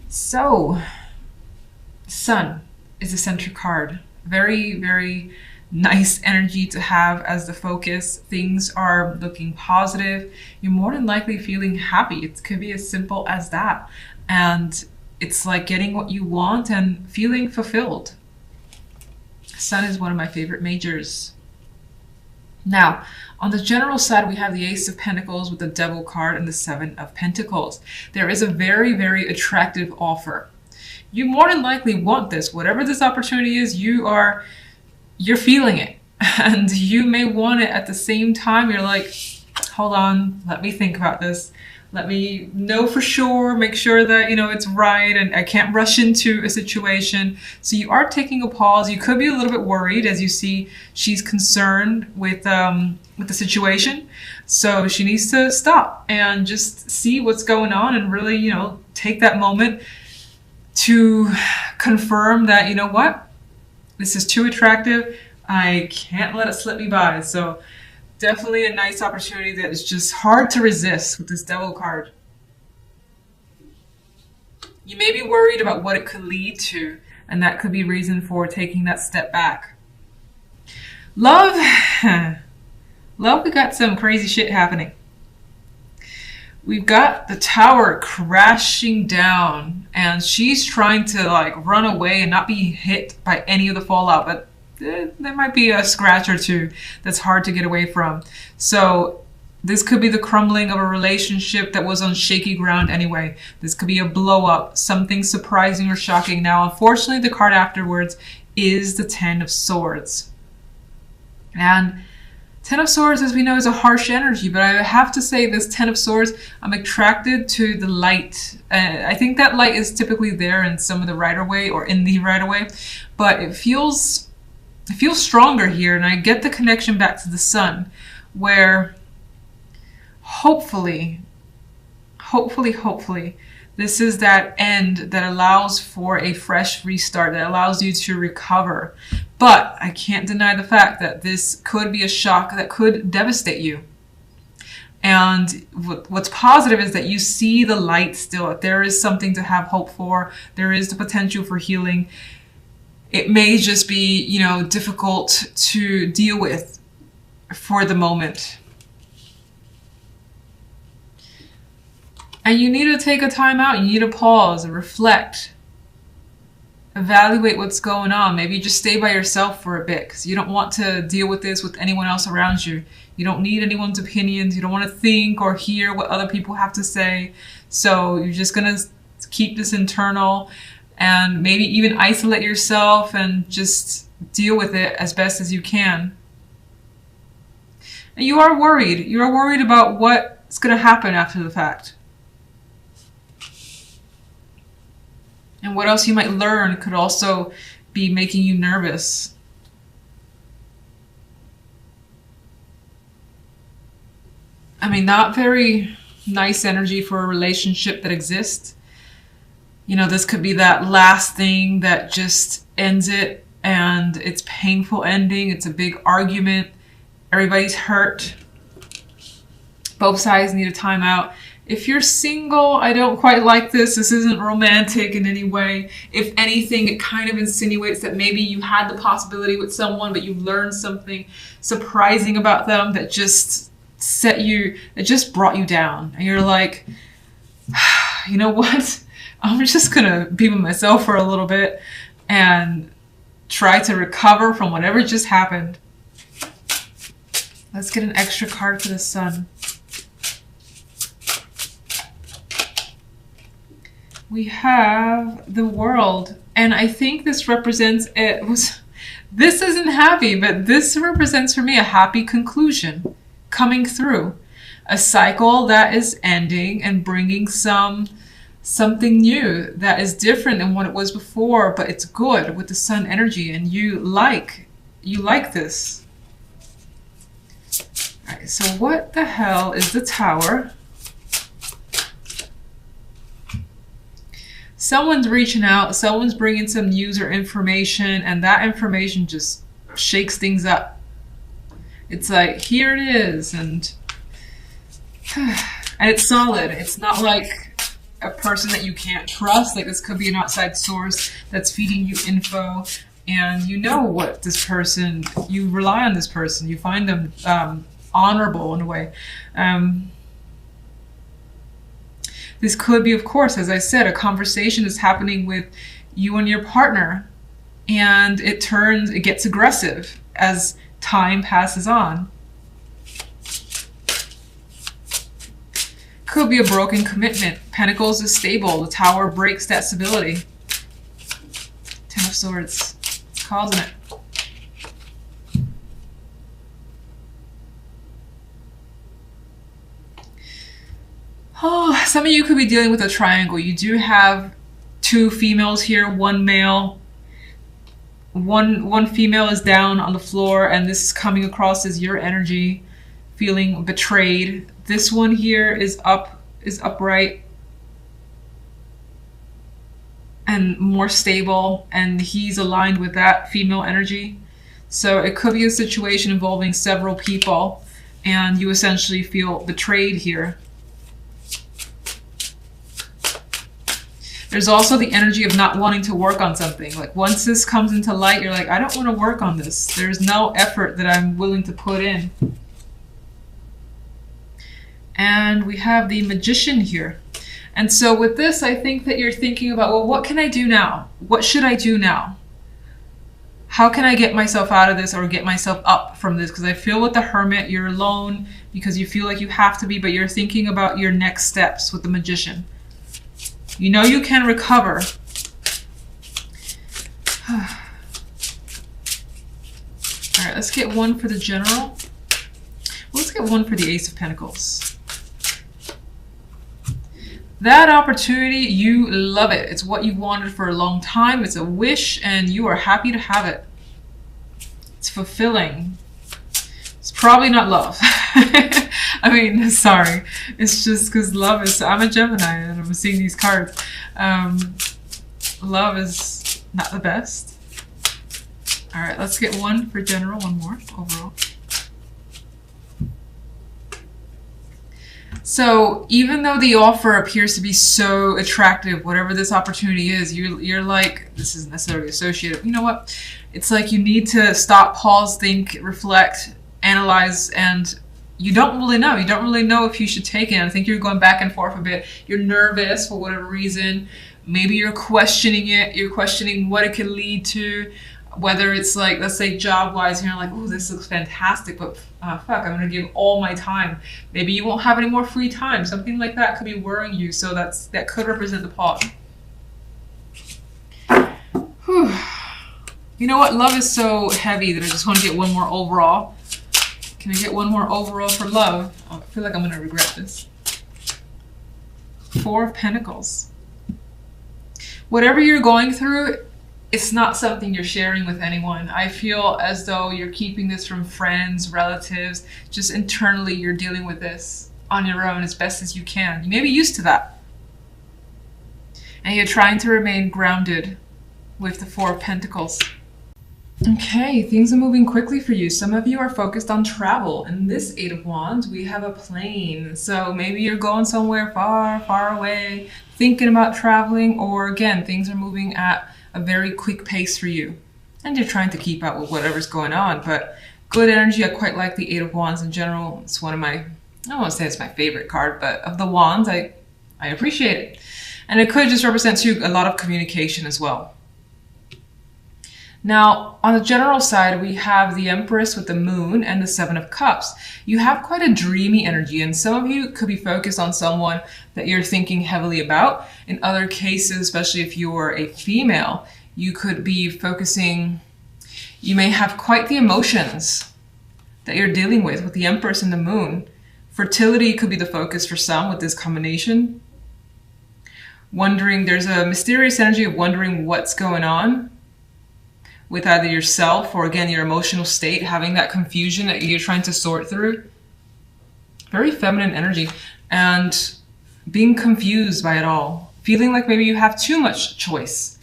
So, Sun is the center card. Very, very nice energy to have as the focus. Things are looking positive. You're more than likely feeling happy. It could be as simple as that. And it's like getting what you want and feeling fulfilled. Sun is one of my favorite majors. Now, on the general side, we have the Ace of Pentacles with the Devil card and the Seven of Pentacles. There is a very, very attractive offer. You more than likely want this. Whatever this opportunity is, you're feeling it. And you may want it at the same time. You're like, hold on, let me think about this. Let me know for sure, make sure that, it's right, and I can't rush into a situation. So you are taking a pause. You could be a little bit worried as you see she's concerned with the situation. So she needs to stop and just see what's going on and really, take that moment to confirm that, you know what, this is too attractive. I can't let it slip me by. So definitely a nice opportunity that is just hard to resist with this Devil card. You may be worried about what it could lead to, and that could be reason for taking that step back. Love, we got some crazy shit happening. We've got the tower crashing down, and she's trying to run away and not be hit by any of the fallout, but there might be a scratch or two that's hard to get away from. So this could be the crumbling of a relationship that was on shaky ground anyway. This could be a blow up, something surprising or shocking. Now, unfortunately, the card afterwards is the Ten of Swords. And Ten of Swords, as we know, is a harsh energy, but I have to say this Ten of Swords, I'm attracted to the light. I think that light is typically there in some of the Rider-Waite or in the Rider-Waite, but it feels stronger here, and I get the connection back to the Sun, where hopefully, this is that end that allows for a fresh restart, that allows you to recover. But I can't deny the fact that this could be a shock that could devastate you. And what's positive is that you see the light still, that there is something to have hope for, there is the potential for healing. It may just be, difficult to deal with for the moment. And you need to take a time out. You need to pause and reflect. Evaluate what's going on. Maybe just stay by yourself for a bit because you don't want to deal with this with anyone else around you. You don't need anyone's opinions. You don't want to think or hear what other people have to say. So you're just going to keep this internal and maybe even isolate yourself and just deal with it as best as you can. And you are worried. You are worried about what's going to happen after the fact. And what else you might learn could also be making you nervous. I mean, not very nice energy for a relationship that exists. This could be that last thing that just ends it, and it's painful ending. It's a big argument. Everybody's hurt. Both sides need a timeout. If you're single, I don't quite like this. This isn't romantic in any way. If anything, it kind of insinuates that maybe you had the possibility with someone, but you learned something surprising about them that just brought you down. And you're like, you know what? I'm just gonna be with myself for a little bit and try to recover from whatever just happened. Let's get an extra card for the Sun. We have the World, and I think this represents this isn't happy, but this represents for me a happy conclusion coming through. A cycle that is ending and bringing something new that is different than what it was before, but it's good with the Sun energy, and you like this. All right, so what the hell is the Tower? Someone's reaching out, someone's bringing some news or information, and that information just shakes things up. It's like, here it is, and it's solid. It's not like a person that you can't trust. Like this could be an outside source that's feeding you info, and you know what this person, you rely on this person, you find them honorable in a way. This could be, of course, as I said, a conversation is happening with you and your partner, and it gets aggressive as time passes on. Could be a broken commitment. Pentacles is stable. The Tower breaks that stability. Ten of Swords. It's causing it. Oh, some of you could be dealing with a triangle. You do have two females here, one male. One female is down on the floor, and this is coming across as your energy, feeling betrayed. This one here is upright and more stable, and he's aligned with that female energy. So it could be a situation involving several people, and you essentially feel betrayed here. There's also the energy of not wanting to work on something. Like once this comes into light, you're like, I don't want to work on this. There's no effort that I'm willing to put in. And we have the Magician here. And so with this, I think that you're thinking about, well, what can I do now? What should I do now? How can I get myself out of this or get myself up from this? Because I feel with the Hermit, you're alone because you feel like you have to be, but you're thinking about your next steps with the Magician. You know you can recover. All right, let's get one for the General. Let's get one for the Ace of Pentacles. That opportunity, you love it. It's what you've wanted for a long time. It's a wish, and you are happy to have it. It's fulfilling. It's probably not love. I mean, sorry. It's just because love is... I'm a Gemini, and I'm seeing these cards. Love is not the best. All right, let's get one for General, one more overall. So even though the offer appears to be so attractive, whatever this opportunity is, you're like, this isn't necessarily associated. You know what? It's like you need to stop, pause, think, reflect, analyze, and you don't really know. You don't really know if you should take it. I think you're going back and forth a bit. You're nervous for whatever reason. Maybe you're questioning it. You're questioning what it could lead to. Whether it's like, let's say job-wise, you're like, oh, this looks fantastic, but fuck, I'm gonna give all my time. Maybe you won't have any more free time. Something like that could be worrying you, so that could represent the pause. Whew. You know what? Love is so heavy that I just want to get one more overall. Can I get one more overall for love? Oh, I feel like I'm gonna regret this. Four of Pentacles. Whatever you're going through, it's not something you're sharing with anyone. I feel as though you're keeping this from friends, relatives. Just internally, you're dealing with this on your own as best as you can. You may be used to that. And you're trying to remain grounded with the Four of Pentacles. Okay, things are moving quickly for you. Some of you are focused on travel. In this Eight of Wands, we have a plane. So maybe you're going somewhere far, far away, thinking about traveling, or again, things are moving at a very quick pace for you. And you're trying to keep up with whatever's going on, but good energy. I quite like the Eight of Wands in general. It's one of my, I don't want to say it's my favorite card, but of the Wands, I appreciate it. And it could just represent too a lot of communication as well. Now, on the general side, we have the Empress with the Moon and the Seven of Cups. You have quite a dreamy energy, and some of you could be focused on someone that you're thinking heavily about. In other cases, especially if you're a female, you could be focusing, you may have quite the emotions that you're dealing with the Empress and the Moon. Fertility could be the focus for some with this combination. Wondering, there's a mysterious energy of wondering what's going on with either yourself or, again, your emotional state, having that confusion that you're trying to sort through. Very feminine energy, and being confused by it all. Feeling like maybe you have too much choice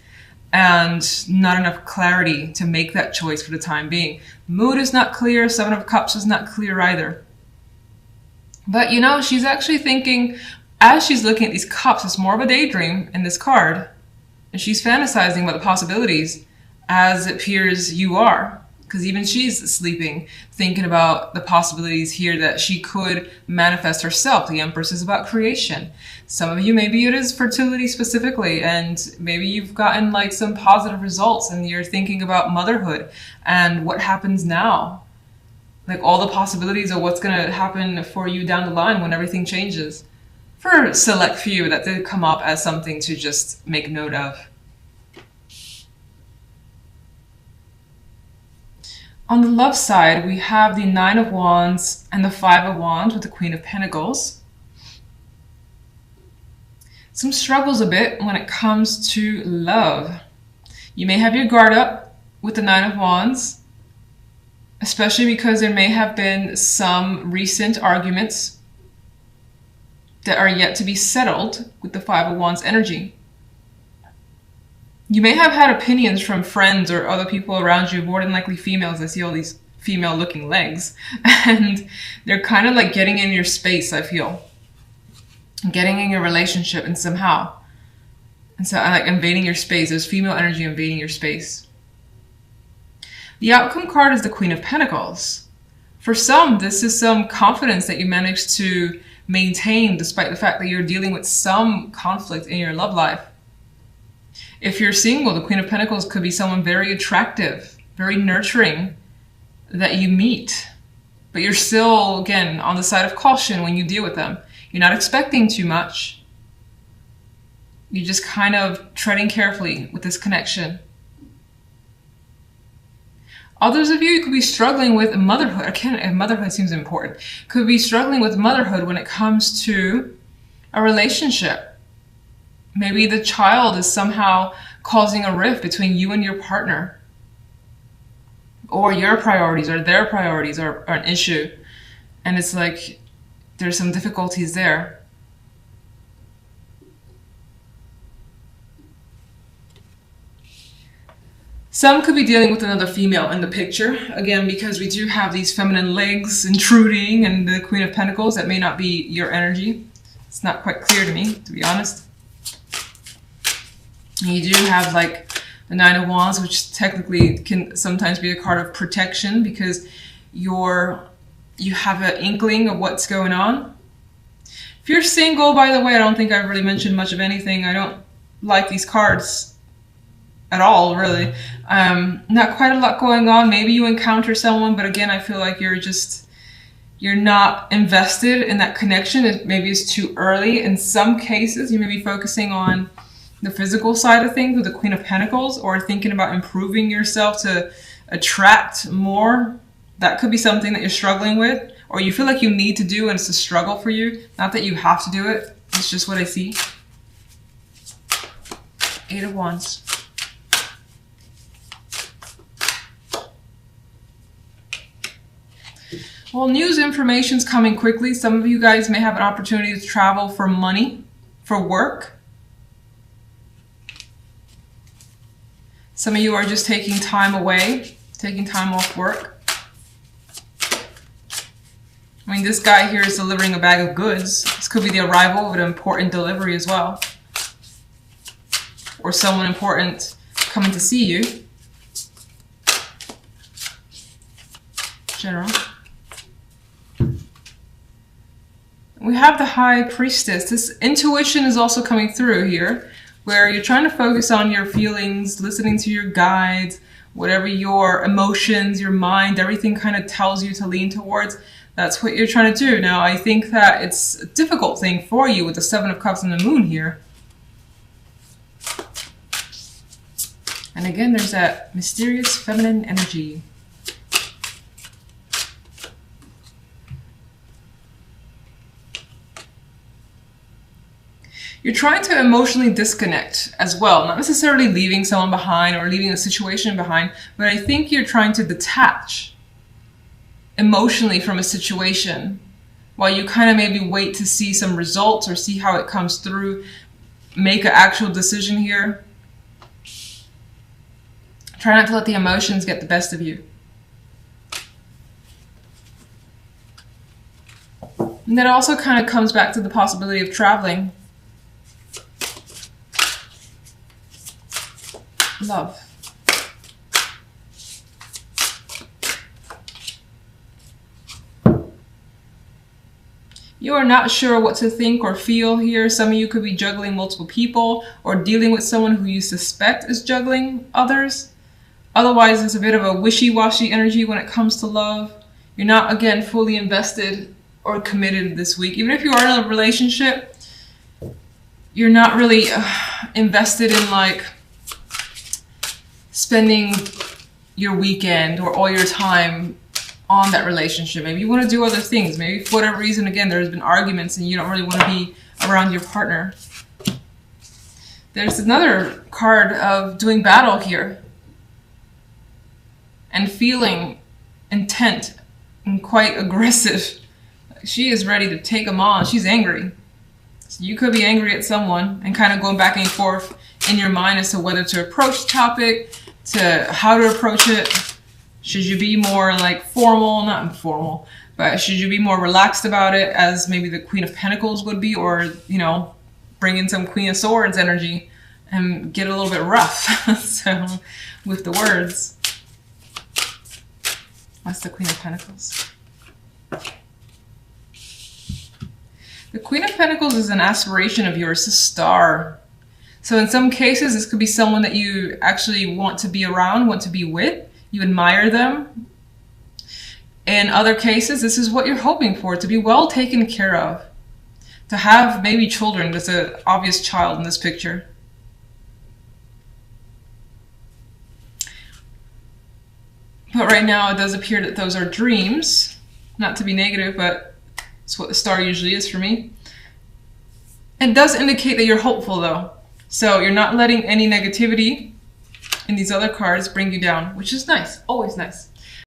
and not enough clarity to make that choice for the time being. Mood is not clear, Seven of Cups is not clear either. But you know, she's actually thinking, as she's looking at these cups, it's more of a daydream in this card. And she's fantasizing about the possibilities as it appears you are. Because even she's sleeping, thinking about the possibilities here that she could manifest herself. The Empress is about creation. Some of you, maybe it is fertility specifically, and maybe you've gotten like some positive results and you're thinking about motherhood and what happens now. Like all the possibilities of what's going to happen for you down the line when everything changes. For a select few, that did come up as something to just make note of. On the love side, we have the Nine of Wands and the Five of Wands with the Queen of Pentacles. Some struggles a bit when it comes to love. You may have your guard up with the Nine of Wands, especially because there may have been some recent arguments that are yet to be settled with the Five of Wands energy. You may have had opinions from friends or other people around you, more than likely females. I see all these female looking legs, and they're kind of like getting in your space, I feel. Getting in your relationship and somehow. And so I like invading your space. There's female energy invading your space. The outcome card is the Queen of Pentacles. For some, this is some confidence that you managed to maintain despite the fact that you're dealing with some conflict in your love life. If you're single, the Queen of Pentacles could be someone very attractive, very nurturing that you meet. But you're still, again, on the side of caution when you deal with them. You're not expecting too much. You're just kind of treading carefully with this connection. Others of you could be struggling with motherhood. Again, motherhood seems important. Could be struggling with motherhood when it comes to a relationship. Maybe the child is somehow causing a rift between you and your partner. Or your priorities or their priorities are an issue. And it's like there's some difficulties there. Some could be dealing with another female in the picture. Again, because we do have these feminine legs intruding and the Queen of Pentacles, that may not be your energy. It's not quite clear to me, to be honest. You do have like the Nine of Wands, which technically can sometimes be a card of protection because you have an inkling of what's going on. If you're single, by the way, I don't think I've really mentioned much of anything. I don't like these cards at all, really. Not quite a lot going on. Maybe you encounter someone, but again, I feel like you're not invested in that connection. Maybe it's too early. In some cases, you may be focusing on the physical side of things with the Queen of Pentacles, or thinking about improving yourself to attract more. That could be something that you're struggling with, or you feel like you need to do and it's a struggle for you. Not that you have to do it. It's just what I see. Eight of Wands. Well, news information's coming quickly. Some of you guys may have an opportunity to travel for money, for work. Some of you are just taking time away, taking time off work. I mean, this guy here is delivering a bag of goods. This could be the arrival of an important delivery as well. Or someone important coming to see you. General. We have the High Priestess. This intuition is also coming through here, where you're trying to focus on your feelings, listening to your guides, whatever your emotions, your mind, everything kind of tells you to lean towards. That's what you're trying to do. Now, I think that it's a difficult thing for you with the Seven of Cups and the Moon here. And again, there's that mysterious feminine energy. You're trying to emotionally disconnect as well, not necessarily leaving someone behind or leaving a situation behind, but I think you're trying to detach emotionally from a situation while you kind of maybe wait to see some results or see how it comes through, make an actual decision here. Try not to let the emotions get the best of you. And that also kind of comes back to the possibility of traveling. Love. You are not sure what to think or feel here. Some of you could be juggling multiple people or dealing with someone who you suspect is juggling others. Otherwise, it's a bit of a wishy-washy energy when it comes to love. You're not, again, fully invested or committed this week. Even if you are in a relationship, you're not really invested in like spending your weekend or all your time on that relationship. Maybe you want to do other things. Maybe for whatever reason, again, there's been arguments and you don't really want to be around your partner. There's another card of doing battle here and feeling intent and quite aggressive. She is ready to take them on. She's angry. So you could be angry at someone and kind of going back and forth in your mind as to whether to approach the topic, to how to approach it. Should you be more like formal, not informal, but should you be more relaxed about it as maybe the Queen of Pentacles would be, or, you know, bring in some Queen of Swords energy and get a little bit rough. So with the words, that's the Queen of Pentacles. The Queen of Pentacles is an aspiration of yours, a star. So in some cases, this could be someone that you actually want to be around, want to be with. You admire them. In other cases, this is what you're hoping for, to be well taken care of. To have maybe children. There's an obvious child in this picture. But right now it does appear that those are dreams. Not to be negative, but it's what the star usually is for me. It does indicate that you're hopeful though. So you're not letting any negativity in these other cards bring you down, which is nice, always nice.